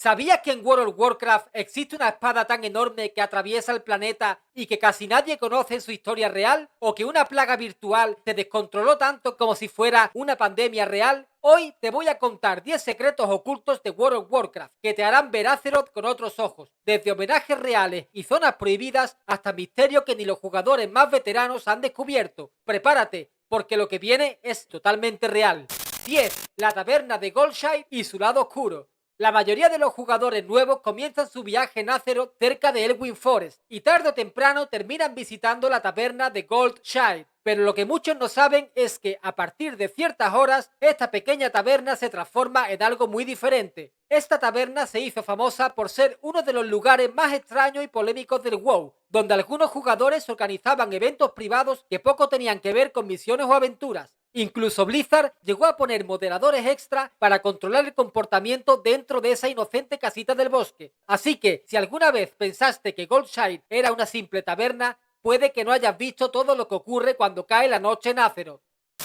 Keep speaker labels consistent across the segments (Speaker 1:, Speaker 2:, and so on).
Speaker 1: ¿Sabías que en World of Warcraft existe una espada tan enorme que atraviesa el planeta y que casi nadie conoce su historia real? ¿O que una plaga virtual se descontroló tanto como si fuera una pandemia real? Hoy te voy a contar 10 secretos ocultos de World of Warcraft que te harán ver Azeroth con otros ojos, desde homenajes reales y zonas prohibidas hasta misterios que ni los jugadores más veteranos han descubierto. Prepárate, porque lo que viene es totalmente real. 10. La taberna de Goldshire y su lado oscuro. La mayoría de los jugadores nuevos comienzan su viaje en Azeroth cerca de Elwynn Forest y tarde o temprano terminan visitando la taberna de Goldshire. Pero lo que muchos no saben es que a partir de ciertas horas esta pequeña taberna se transforma en algo muy diferente. Esta taberna se hizo famosa por ser uno de los lugares más extraños y polémicos del WoW, donde algunos jugadores organizaban eventos privados que poco tenían que ver con misiones o aventuras. Incluso Blizzard llegó a poner moderadores extra para controlar el comportamiento dentro de esa inocente casita del bosque. Así que, si alguna vez pensaste que Goldshire era una simple taberna, puede que no hayas visto todo lo que ocurre cuando cae la noche en Azeroth.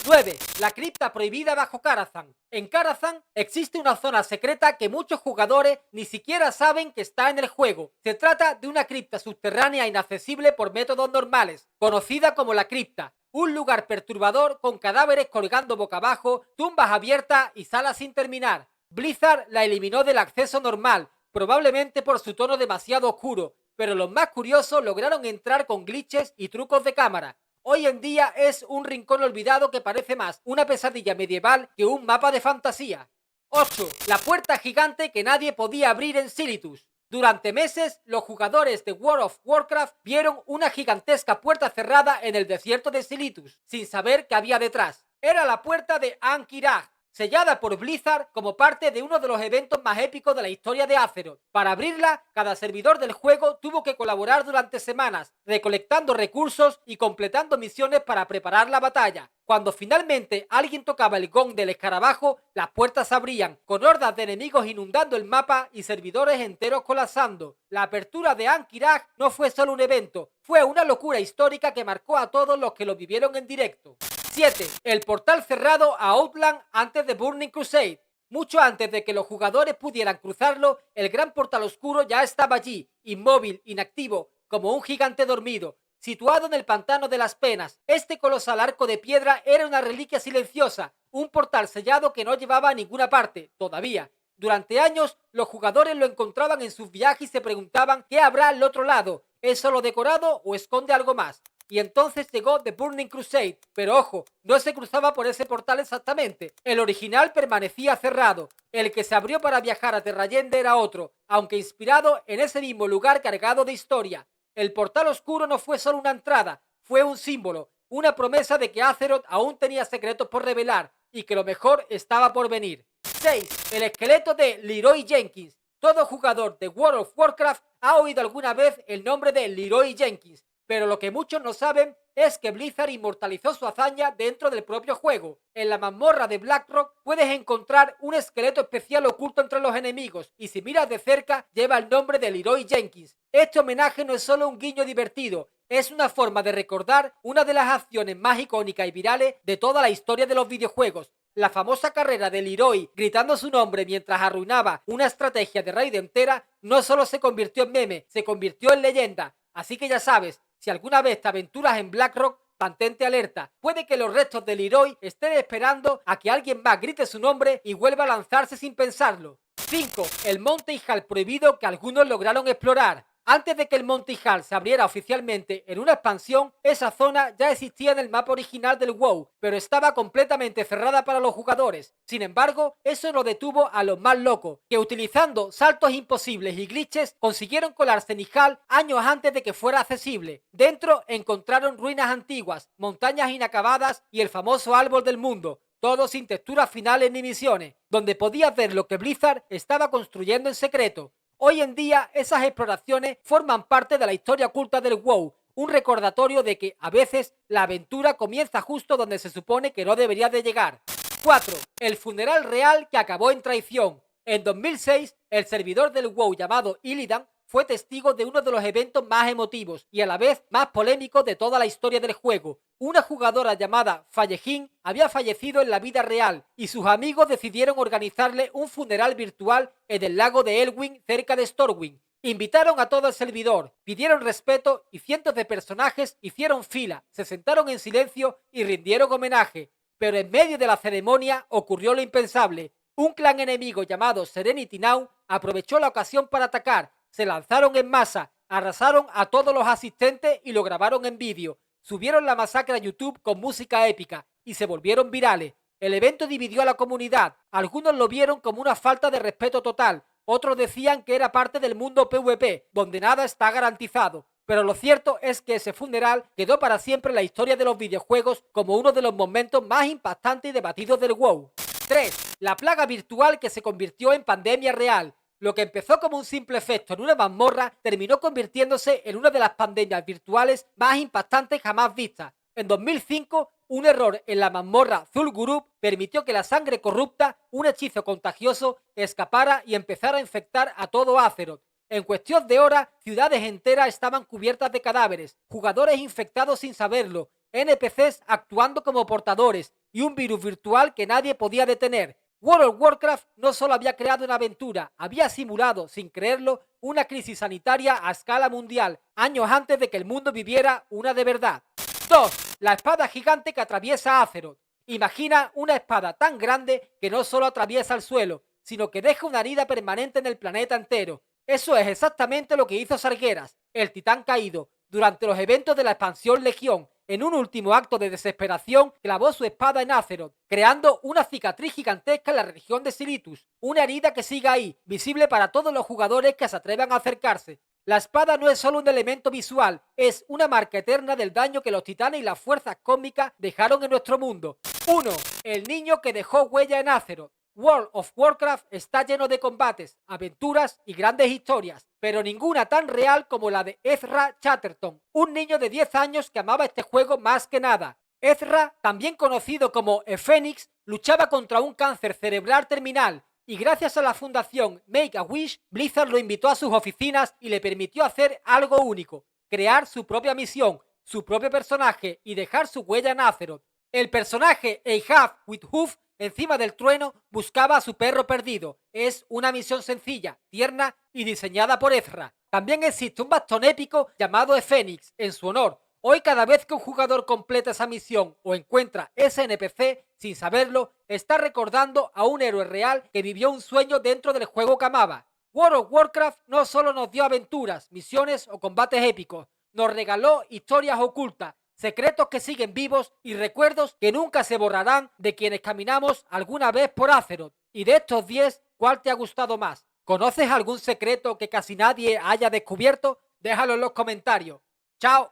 Speaker 1: 9. La cripta prohibida bajo Karazhan. En Karazhan existe una zona secreta que muchos jugadores ni siquiera saben que está en el juego. Se trata de una cripta subterránea inaccesible por métodos normales, conocida como la cripta. Un lugar perturbador con cadáveres colgando boca abajo, tumbas abiertas y salas sin terminar. Blizzard la eliminó del acceso normal, probablemente por su tono demasiado oscuro, pero los más curiosos lograron entrar con glitches y trucos de cámara. Hoy en día es un rincón olvidado que parece más una pesadilla medieval que un mapa de fantasía. 8. La puerta gigante que nadie podía abrir en Silithus. Durante meses, los jugadores de World of Warcraft vieron una gigantesca puerta cerrada en el desierto de Silithus, sin saber qué había detrás. Era la puerta de Ahn'Qiraj, sellada por Blizzard como parte de uno de los eventos más épicos de la historia de Azeroth. Para abrirla, cada servidor del juego tuvo que colaborar durante semanas, recolectando recursos y completando misiones para preparar la batalla. Cuando finalmente alguien tocaba el gong del escarabajo, las puertas se abrían, con hordas de enemigos inundando el mapa y servidores enteros colapsando. La apertura de Ahn'Qiraj no fue solo un evento, fue una locura histórica que marcó a todos los que lo vivieron en directo. 7. El portal cerrado a Outland antes de Burning Crusade. Mucho antes de que los jugadores pudieran cruzarlo, el gran portal oscuro ya estaba allí, inmóvil, inactivo, como un gigante dormido. Situado en el pantano de las penas, este colosal arco de piedra era una reliquia silenciosa, un portal sellado que no llevaba a ninguna parte, todavía. Durante años, los jugadores lo encontraban en sus viajes y se preguntaban qué habrá al otro lado, ¿es solo decorado o esconde algo más? Y entonces llegó The Burning Crusade, pero ojo, no se cruzaba por ese portal exactamente. El original permanecía cerrado. El que se abrió para viajar a Terrayende era otro, aunque inspirado en ese mismo lugar cargado de historia. El portal oscuro no fue solo una entrada, fue un símbolo, una promesa de que Azeroth aún tenía secretos por revelar y que lo mejor estaba por venir. 6. El esqueleto de Leroy Jenkins. Todo jugador de World of Warcraft ha oído alguna vez el nombre de Leroy Jenkins. Pero lo que muchos no saben es que Blizzard inmortalizó su hazaña dentro del propio juego. En la mazmorra de Blackrock puedes encontrar un esqueleto especial oculto entre los enemigos y si miras de cerca lleva el nombre de Leroy Jenkins. Este homenaje no es solo un guiño divertido, es una forma de recordar una de las acciones más icónicas y virales de toda la historia de los videojuegos. La famosa carrera de Leroy gritando su nombre mientras arruinaba una estrategia de raid entera no solo se convirtió en meme, se convirtió en leyenda. Así que ya sabes, si alguna vez te aventuras en Blackrock, mantente alerta. Puede que los restos de Leroy estén esperando a que alguien más grite su nombre y vuelva a lanzarse sin pensarlo. 5. El Monte Ijal prohibido que algunos lograron explorar. Antes de que el Monte Ijal se abriera oficialmente en una expansión, esa zona ya existía en el mapa original del WoW, pero estaba completamente cerrada para los jugadores. Sin embargo, eso no detuvo a los más locos, que utilizando saltos imposibles y glitches consiguieron colarse en Ijal años antes de que fuera accesible. Dentro encontraron ruinas antiguas, montañas inacabadas y el famoso árbol del mundo, todo sin texturas finales ni misiones, donde podías ver lo que Blizzard estaba construyendo en secreto. Hoy en día esas exploraciones forman parte de la historia oculta del WoW, un recordatorio de que a veces la aventura comienza justo donde se supone que no debería de llegar. 4. El funeral real que acabó en traición. En 2006, el servidor del WoW llamado Illidan fue testigo de uno de los eventos más emotivos y a la vez más polémicos de toda la historia del juego. Una jugadora llamada Fallejin había fallecido en la vida real y sus amigos decidieron organizarle un funeral virtual en el lago de Elwyn cerca de Stormwind. Invitaron a todo el servidor, pidieron respeto y cientos de personajes hicieron fila, se sentaron en silencio y rindieron homenaje. Pero en medio de la ceremonia ocurrió lo impensable. Un clan enemigo llamado Serenity Now aprovechó la ocasión para atacar, se lanzaron en masa, arrasaron a todos los asistentes y lo grabaron en vídeo. Subieron la masacre a YouTube con música épica y se volvieron virales. El evento dividió a la comunidad. Algunos lo vieron como una falta de respeto total. Otros decían que era parte del mundo PvP, donde nada está garantizado. Pero lo cierto es que ese funeral quedó para siempre en la historia de los videojuegos como uno de los momentos más impactantes y debatidos del WoW. 3. La plaga virtual que se convirtió en pandemia real. Lo que empezó como un simple efecto en una mazmorra terminó convirtiéndose en una de las pandemias virtuales más impactantes jamás vistas. En 2005, un error en la mazmorra Zul'Gurub permitió que la sangre corrupta, un hechizo contagioso, escapara y empezara a infectar a todo Azeroth. En cuestión de horas, ciudades enteras estaban cubiertas de cadáveres, jugadores infectados sin saberlo, NPCs actuando como portadores y un virus virtual que nadie podía detener. World of Warcraft no solo había creado una aventura, había simulado, sin creerlo, una crisis sanitaria a escala mundial, años antes de que el mundo viviera una de verdad. 2. La espada gigante que atraviesa Azeroth. Imagina una espada tan grande que no solo atraviesa el suelo, sino que deja una herida permanente en el planeta entero. Eso es exactamente lo que hizo Sargeras, el titán caído, durante los eventos de la expansión Legión. En un último acto de desesperación, clavó su espada en Azeroth, creando una cicatriz gigantesca en la región de Silitus, una herida que sigue ahí, visible para todos los jugadores que se atrevan a acercarse. La espada no es solo un elemento visual, es una marca eterna del daño que los titanes y las fuerzas cósmicas dejaron en nuestro mundo. 1. El niño que dejó huella en Azeroth. World of Warcraft está lleno de combates, aventuras y grandes historias, pero ninguna tan real como la de Ezra Chatterton, un niño de 10 años que amaba este juego más que nada. Ezra, también conocido como Phoenix, luchaba contra un cáncer cerebral terminal y gracias a la fundación Make-A-Wish, Blizzard lo invitó a sus oficinas y le permitió hacer algo único, crear su propia misión, su propio personaje y dejar su huella en Azeroth. El personaje Ahab with Hoof encima del trueno buscaba a su perro perdido. Es una misión sencilla, tierna y diseñada por Ezra. También existe un bastón épico llamado Phoenix en su honor. Hoy cada vez que un jugador completa esa misión o encuentra ese NPC sin saberlo, está recordando a un héroe real que vivió un sueño dentro del juego que amaba. World of Warcraft no solo nos dio aventuras, misiones o combates épicos, nos regaló historias ocultas, secretos que siguen vivos y recuerdos que nunca se borrarán de quienes caminamos alguna vez por Azeroth. Y de estos 10, ¿cuál te ha gustado más? ¿Conoces algún secreto que casi nadie haya descubierto? Déjalo en los comentarios. ¡Chao!